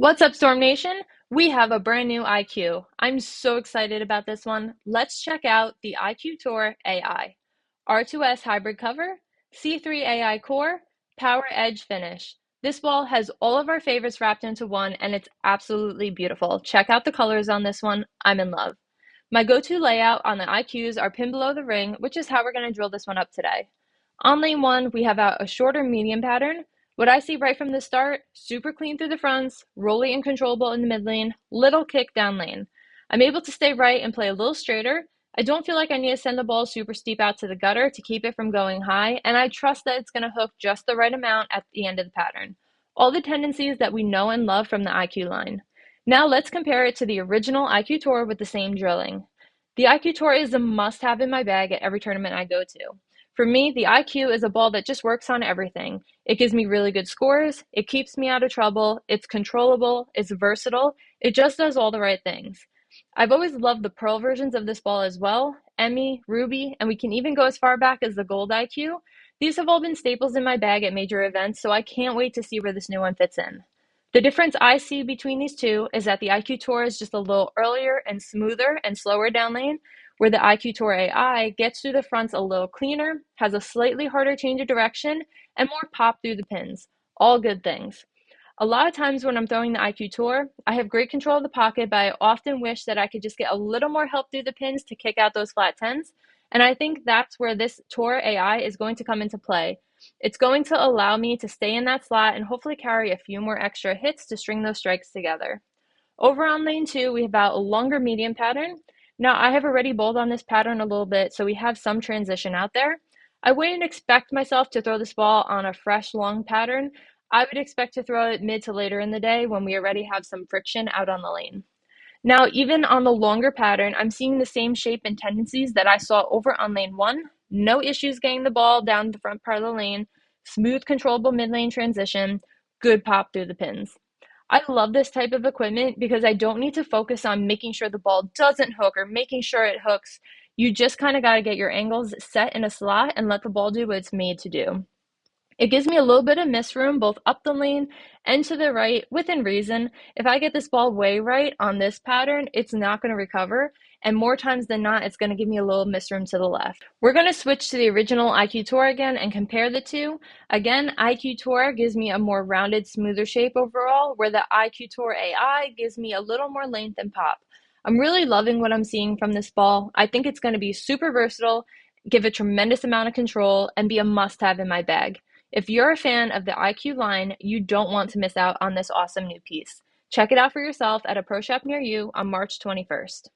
What's up, Storm Nation? We have a brand new IQ. I'm so excited about this one. Let's check out the IQ Tour AI. R2S hybrid cover, C3 AI core, Power Edge finish. This ball has all of our favorites wrapped into one, and it's absolutely beautiful. Check out the colors on this one. I'm in love. My go-to layout on the IQs are pinned below the ring, which is how we're going to drill this one up today. On lane one, we have out a shorter medium pattern. What I see right from the start, super clean through the fronts, rolly and controllable in the mid lane, little kick down lane. I'm able to stay right and play a little straighter. I don't feel like I need to send the ball super steep out to the gutter to keep it from going high, and I trust that it's going to hook just the right amount at the end of the pattern. All the tendencies that we know and love from the IQ line. Now let's compare it to the original IQ Tour with the same drilling. The IQ Tour is a must-have in my bag at every tournament I go to. For me, the IQ is a ball that just works on everything. It gives me really good scores, it keeps me out of trouble, it's controllable, it's versatile, it just does all the right things. I've always loved the pearl versions of this ball as well, Emmy, Ruby, and we can even go as far back as the gold IQ. These have all been staples in my bag at major events, so I can't wait to see where this new one fits in. The difference I see between these two is that the IQ Tour is just a little earlier and smoother and slower down lane, where the IQ Tour AI gets through the fronts a little cleaner, has a slightly harder change of direction, and more pop through the pins. All good things. A lot of times when I'm throwing the IQ Tour, I have great control of the pocket, but I often wish that I could just get a little more help through the pins to kick out those flat tens. And I think that's where this Tour AI is going to come into play. It's going to allow me to stay in that slot and hopefully carry a few more extra hits to string those strikes together. Over on lane two, we have a longer medium pattern. Now, I have already bowled on this pattern a little bit, so we have some transition out there. I wouldn't expect myself to throw this ball on a fresh, long pattern. I would expect to throw it mid to later in the day when we already have some friction out on the lane. Now, even on the longer pattern, I'm seeing the same shape and tendencies that I saw over on lane one. No issues getting the ball down the front part of the lane, smooth, controllable mid lane transition, good pop through the pins. I love this type of equipment because I don't need to focus on making sure the ball doesn't hook or making sure it hooks. You just kind of got to get your angles set in a slot and let the ball do what it's made to do. It gives me a little bit of miss room both up the lane and to the right within reason. If I get this ball way right on this pattern, it's not going to recover. And more times than not, it's going to give me a little miss room to the left. We're going to switch to the original IQ Tour again and compare the two. Again, IQ Tour gives me a more rounded, smoother shape overall, where the IQ Tour AI gives me a little more length and pop. I'm really loving what I'm seeing from this ball. I think it's going to be super versatile, give a tremendous amount of control, and be a must-have in my bag. If you're a fan of the IQ line, you don't want to miss out on this awesome new piece. Check it out for yourself at a pro shop near you on March 21st.